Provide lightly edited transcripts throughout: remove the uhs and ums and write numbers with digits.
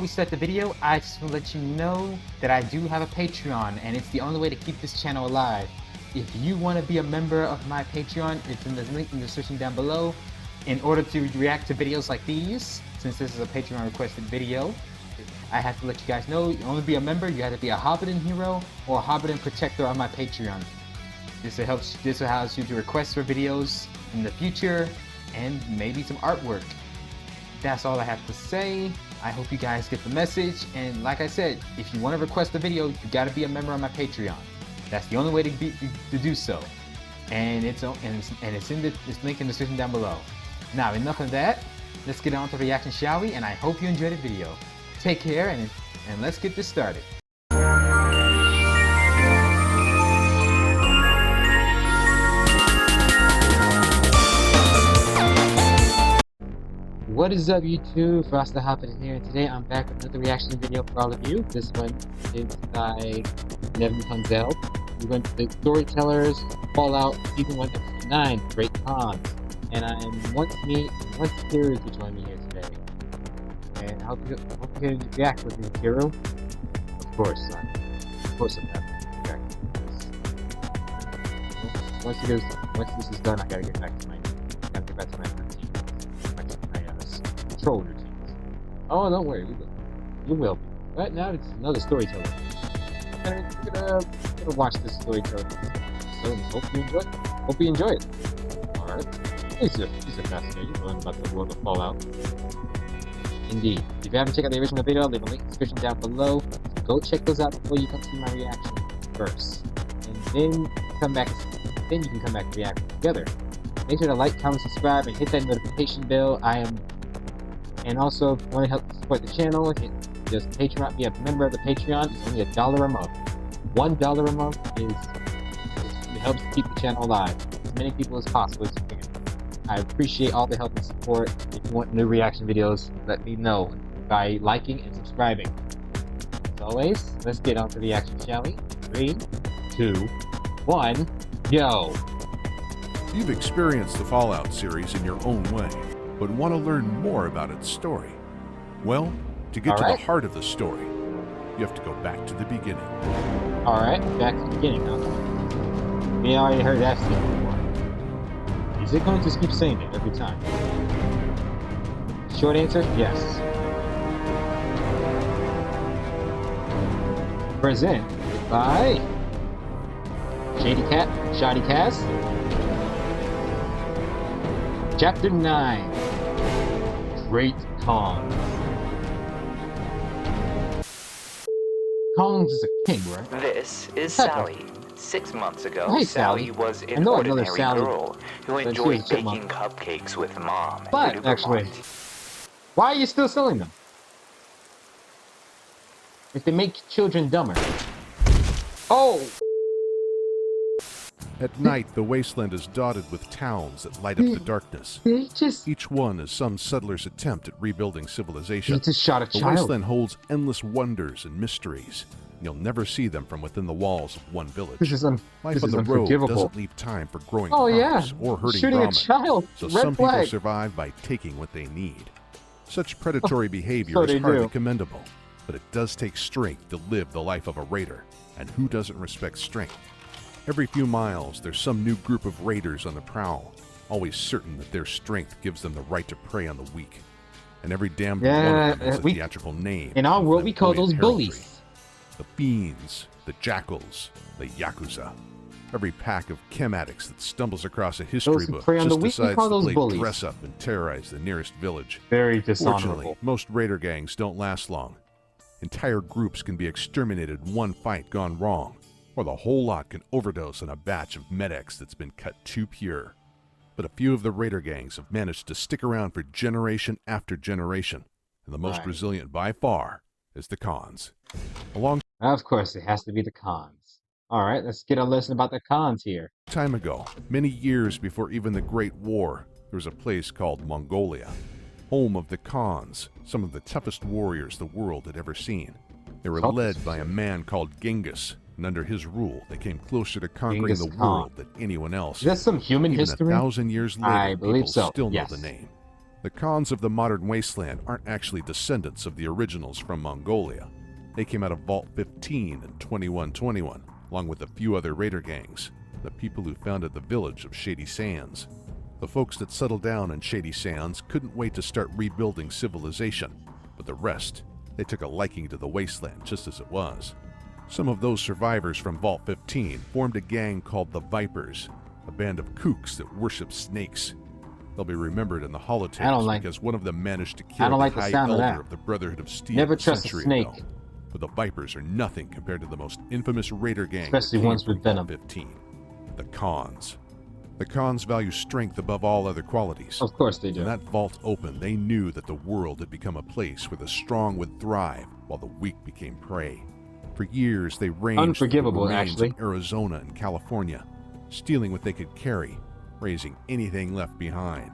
we start the video, I just want to let you know that I do have a Patreon, and it's the only way to keep this channel alive. If you want to be a member of my Patreon, it's in the link in the description down below. In order to react to videos like these, since this is a Patreon requested video, I have to let you guys know, you only be a member, you have to be a Hobidon hero or a Hobidon protector on my Patreon. This allows you to request for videos in the future and maybe some artwork. That's all I have to say. I hope you guys get the message, and like I said, if you want to request a video, you got to be a member on my Patreon. That's the only way to do so. And it's in this link in the description down below. Now, enough of that. Let's get on to the reaction, shall we? And I hope you enjoyed the video. Take care, and let's get this started. What is up, YouTube? Frosty Hobidon here, and today I'm back with another reaction video for all of you. This one is by Nevin Punzel. We're going to the Storytellers Fallout Season 1 Episode 9, Great Cons. And I'm once Keru to join me here today. And I hope you can react with me, Keru. Of course, son. Of course I'm happy to react with this. Once this is done, I gotta get back to my routine. My control routines. Oh, don't worry, you will be. Right now, it's another Storyteller. And we're gonna watch this Storyteller. So hope you enjoy it. Alright. These are fascinating. Learn about the world of Fallout. Indeed. If you haven't checked out the original video, I'll leave a link in the description down below. Go check those out before you come see my reaction first. And then you can come back and react together. Make sure to like, comment, subscribe, and hit that notification bell. And also, if you want to help support the channel, just Patreon, be a member of the Patreon. It's only $1 a month. $1 a month it helps keep the channel alive. As many people as possible as you can. I appreciate all the help and support. If you want new reaction videos, let me know by liking and subscribing. As always, let's get on to the action, shall we? 3, 2, 1, go! You've experienced the Fallout series in your own way, but want to learn more about its story. Well, to get to the heart of the story, you have to go back to the beginning. Alright, back to the beginning, huh? We already heard that scene before. Is it going to keep saying it every time? Short answer, yes. Present by Shoddy Cass. Chapter 9. Great Cons. Cons is a king, right? This is Sally. 6 months ago, Hey, Sally was an ordinary girl who enjoyed baking chipmunk. cupcakes with Mom. But, actually, why are you still selling them? If they make children dumber. Oh! At night, the wasteland is dotted with towns that light up the darkness. Each one is some settler's attempt at rebuilding civilization. He just shot a The child. wasteland holds endless wonders and mysteries. You'll never see them from within the walls of one village. Life on the road doesn't leave time for growing crops or hurting shooting ramen, a child. so Red some flag. people survive by taking what they need. Such predatory behavior is hardly commendable, but it does take strength to live the life of a raider, and who doesn't respect strength? Every few miles, there's some new group of raiders on the prowl, always certain that their strength gives them the right to prey on the weak. And every damn one of them has a theatrical name. In our world, we call those bullies. The Fiends, the Jackals, the Yakuza. Every pack of chem addicts that stumbles across a history book just decides to play dress up and terrorize the nearest village. Very dishonorable. Fortunately, most raider gangs don't last long. Entire groups can be exterminated in one fight gone wrong, or the whole lot can overdose on a batch of medics that's been cut too pure. But a few of the raider gangs have managed to stick around for generation after generation, and the most resilient by far is the Cons. Of course, it has to be the Cons. Alright, let's get a lesson about the Cons here. Time ago, many years before even the Great War, there was a place called Mongolia, home of the Cons, some of the toughest warriors the world had ever seen. They were led by a man called Genghis, and under his rule, they came closer to conquering the world than anyone else. Is that some human history? Even 1,000 years later, I believe people so. still know the name. The Khans of the modern wasteland aren't actually descendants of the originals from Mongolia. They came out of Vault 15 and 2121, along with a few other raider gangs, the people who founded the village of Shady Sands. The folks that settled down in Shady Sands couldn't wait to start rebuilding civilization, but the rest, they took a liking to the wasteland just as it was. Some of those survivors from Vault 15 formed a gang called the Vipers, a band of kooks that worship snakes. They'll be remembered in the holotapes because one of them managed to kill the High Elder of the Brotherhood of Steel Never a trust a century snake. ago. But the Vipers are nothing compared to the most infamous raider gang, especially ones with venom. 15, the Khans. The Khans value strength above all other qualities. Of course they do. When that vault opened, they knew that the world had become a place where the strong would thrive while the weak became prey. For years, they ranged through the remains of Arizona and California, stealing what they could carry, raising anything left behind.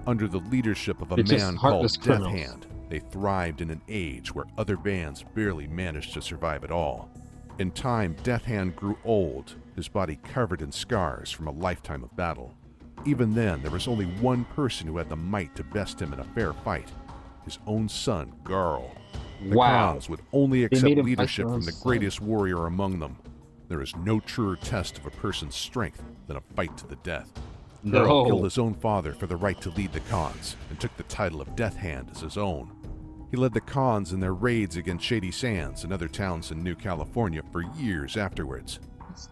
Under the leadership of a man called Death Hand, they thrived in an age where other bands barely managed to survive at all. In time, Death Hand grew old, his body covered in scars from a lifetime of battle. Even then, there was only one person who had the might to best him in a fair fight, his own son, Garl. The Khans would only accept leadership from the greatest warrior among them. There is no truer test of a person's strength than a fight to the death. Garl killed his own father for the right to lead the Khans and took the title of Death Hand as his own. He led the Khans in their raids against Shady Sands and other towns in New California for years afterwards.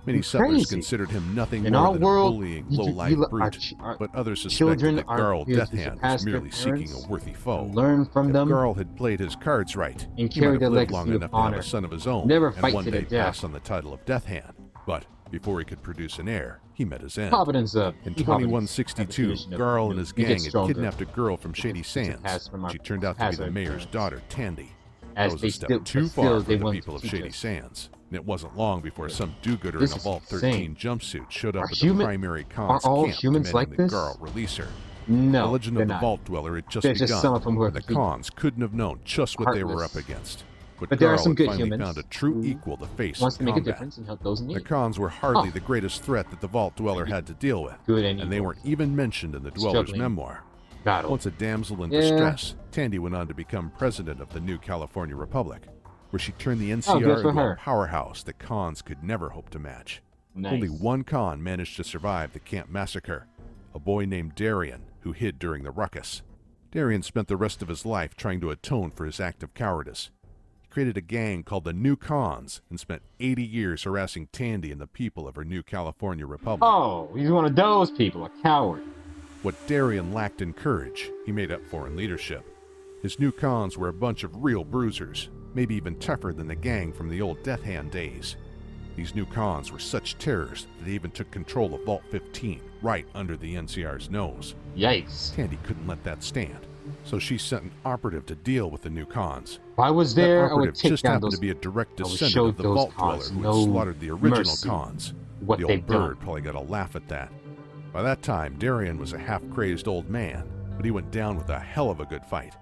Many settlers considered him nothing more than a bullying, low-life brute, but others suspected that Garl Death Hand was merely seeking a worthy foe. Learn from them. If Garl had played his cards right, and he might have lived legacy long enough to have a son of his own and one day pass on the title of Death Hand. But before he could produce an heir, he met his end. In 2162, Garl and his gang had kidnapped a girl from Shady Sands. She turned out to be the mayor's daughter, Tandy. That was a step too far for the people of Shady Sands. And it wasn't long before some do-gooder in a Vault 13 jumpsuit showed up at the primary Khan's camp demanding that Garl release her. No, the legend of the Vault Dweller had just begun, and the Khans couldn't have known just what they were up against. But there are some good finally humans found a true equal to face wants to make combat. a difference and help those in need. The Khans were hardly the greatest threat that the Vault Dweller had to deal with, and they weren't even mentioned in the Dweller's memoir. Once a damsel in distress, Tandy went on to become president of the New California Republic, where she turned the NCR into a powerhouse that Khans could never hope to match. Only one Khan managed to survive the camp massacre, a boy named Darien, who hid during the ruckus. Darien spent the rest of his life trying to atone for his act of cowardice. He created a gang called the New Khans and spent 80 years harassing Tandy and the people of her New California Republic. Oh, he's one of those people, a coward. What Darien lacked in courage, he made up for in leadership. His New Khans were a bunch of real bruisers, maybe even tougher than the gang from the old Death Hand days. These New Khans were such terrors that they even took control of Vault 15, right under the NCR's nose. Yikes. Tandy couldn't let that stand, so she sent an operative to deal with the New Khans. If I was there, that I would take just down happened those, to be a direct descendant of the Vault Dweller who had slaughtered the original Khans. The old bird probably got a laugh at that. By that time, Darien was a half-crazed old man, but he went down with a hell of a good fight.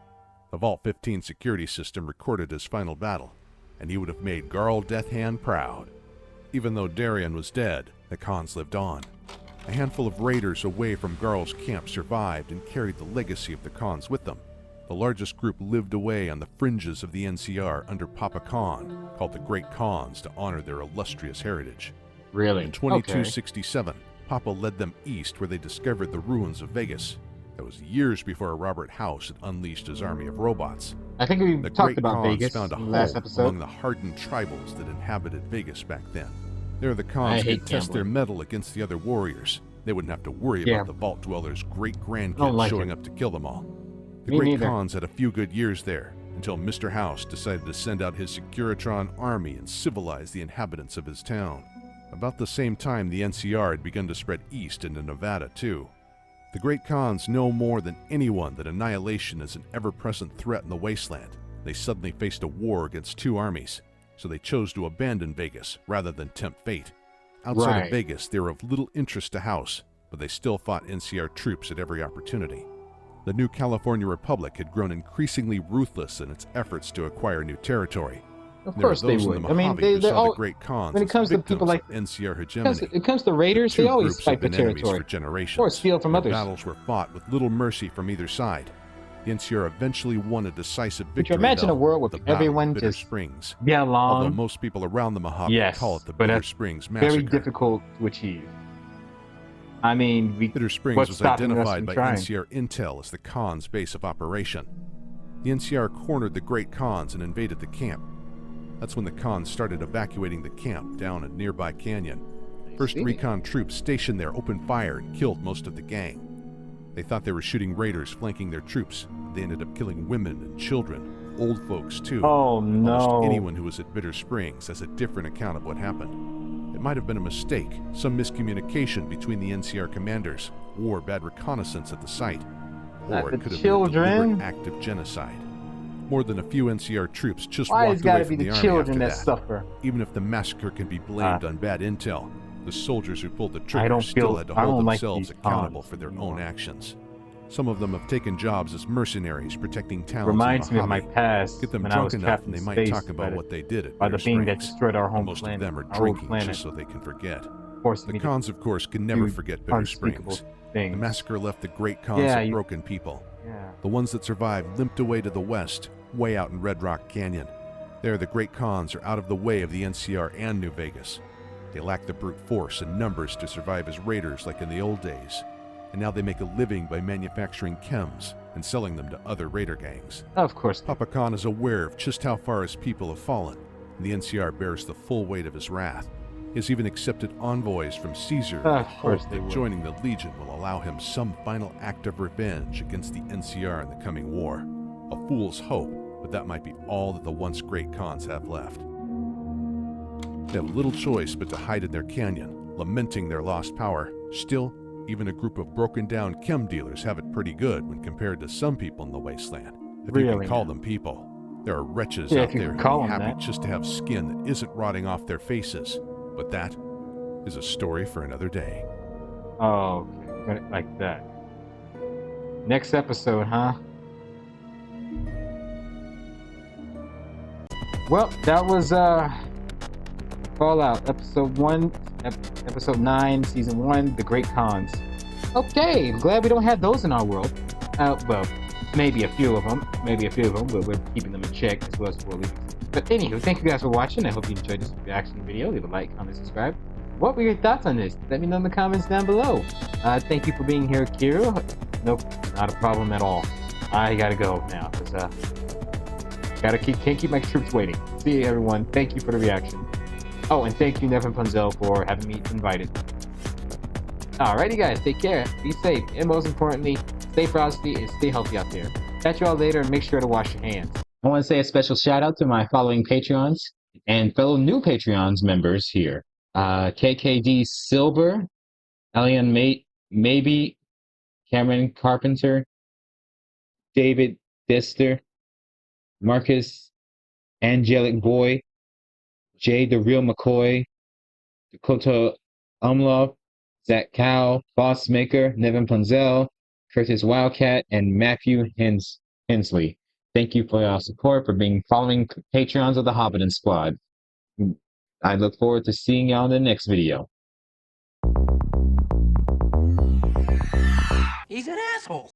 The Vault 15 security system recorded his final battle, and he would have made Garl Death Hand proud. Even though Darien was dead, the Khans lived on. A handful of raiders away from Garl's camp survived and carried the legacy of the Khans with them. The largest group lived away on the fringes of the NCR under Papa Khan, called the Great Khans to honor their illustrious heritage. Really? In 2267, Papa led them east where they discovered the ruins of Vegas. That was years before Robert House had unleashed his army of robots. I think we talked about Vegas found a in the last episode. Among the hardened tribals that inhabited Vegas back then. There the Khans could test their mettle against the other warriors. They wouldn't have to worry about the Vault Dweller's great-grandkids showing up to kill them all. The Great Khans had a few good years there, until Mr. House decided to send out his Securitron army and civilize the inhabitants of his town. About the same time, the NCR had begun to spread east into Nevada, too. The Great Khans know more than anyone that annihilation is an ever-present threat in the wasteland. They suddenly faced a war against two armies, so they chose to abandon Vegas rather than tempt fate. Outside of Vegas, they were of little interest to House, but they still fought NCR troops at every opportunity. The New California Republic had grown increasingly ruthless in its efforts to acquire new territory. Of course they would. I mean, they're all, the Great Khans when it comes to people like NCR hegemony, it comes to raiders, they always fight for territory for generations. or steal from others. Battles were fought with little mercy from either side. The NCR eventually won a decisive victory. Could you imagine a world where everyone Bitter just Springs, get along? although most people around the Mojave call it the Bitter Springs Massacre. Very difficult to achieve. I mean, Bitter Springs was identified by NCR Intel as the Khans' base of operation. The NCR cornered the Great Khans and invaded the camp. That's when the Khans started evacuating the camp down a nearby canyon. First recon troops stationed there opened fire and killed most of the gang. They thought they were shooting raiders flanking their troops. They ended up killing women and children, old folks too. Oh no. Almost anyone who was at Bitter Springs has a different account of what happened. It might have been a mistake, some miscommunication between the NCR commanders, or bad reconnaissance at the site. Or it could have been a deliberate act of genocide. More than a few NCR troops just walked away from the army after that. Suffer? Even if the massacre can be blamed on bad intel, the soldiers who pulled the trigger still had to hold themselves accountable for their own actions. Some of them have taken jobs as mercenaries protecting towns. Reminds me of my past. Get them drunk enough and they might talk about what they did at Bitter Springs. Being that destroyed our home Most planet, of them are drinking just so they can forget. The Khans, of course, can never forget Bitter Springs. The massacre left the Great Khans of broken people. The ones that survived limped away to the west, way out in Red Rock Canyon. There, the Great Khans are out of the way of the NCR and New Vegas. They lack the brute force and numbers to survive as raiders like in the old days. And now they make a living by manufacturing chems and selling them to other raider gangs. Of course. Papa Khan is aware of just how far his people have fallen, and the NCR bears the full weight of his wrath. He has even accepted envoys from Caesar with hope that joining the Legion will allow him some final act of revenge against the NCR in the coming war. A fool's hope, but that might be all that the once great Khans have left. They have little choice but to hide in their canyon, lamenting their lost power. Still, even a group of broken-down chem dealers have it pretty good when compared to some people in the wasteland. If you can call them people. There are wretches out there who are happy just to have skin that isn't rotting off their faces. But that is a story for another day. Oh, okay. Like that. Next episode, huh? Well, that was Fallout episode 1, episode 9, season 1, The Great Khans. Okay, glad we don't have those in our world. Well, maybe a few of them, but we're keeping them in check as well as we're leaving. But anywho, thank you guys for watching. I hope you enjoyed this reaction video. Leave a like, comment, subscribe. What were your thoughts on this? Let me know in the comments down below. Thank you for being here, Keru. Nope, not a problem at all. I gotta go now, because can't keep my troops waiting. See you, everyone. Thank you for the reaction. Oh, and thank you, Nevin Punzel, for having me invited. Alrighty, guys, take care. Be safe, and most importantly, stay frosty and stay healthy out there. Catch you all later, and make sure to wash your hands. I want to say a special shout out to my following Patreons and fellow new Patreons members here. KKD Silver, Elian Maybe, Cameron Carpenter, David Dester, Marcus Angelic Boy, Jay the Real McCoy, Dakota Umlov, Zach Cow, Boss Maker, Nevin Punzel, Curtis Wildcat, and Matthew Hensley. Thank you for your support, for following Patreons of the Hobidon Squad. I look forward to seeing y'all in the next video. He's an asshole.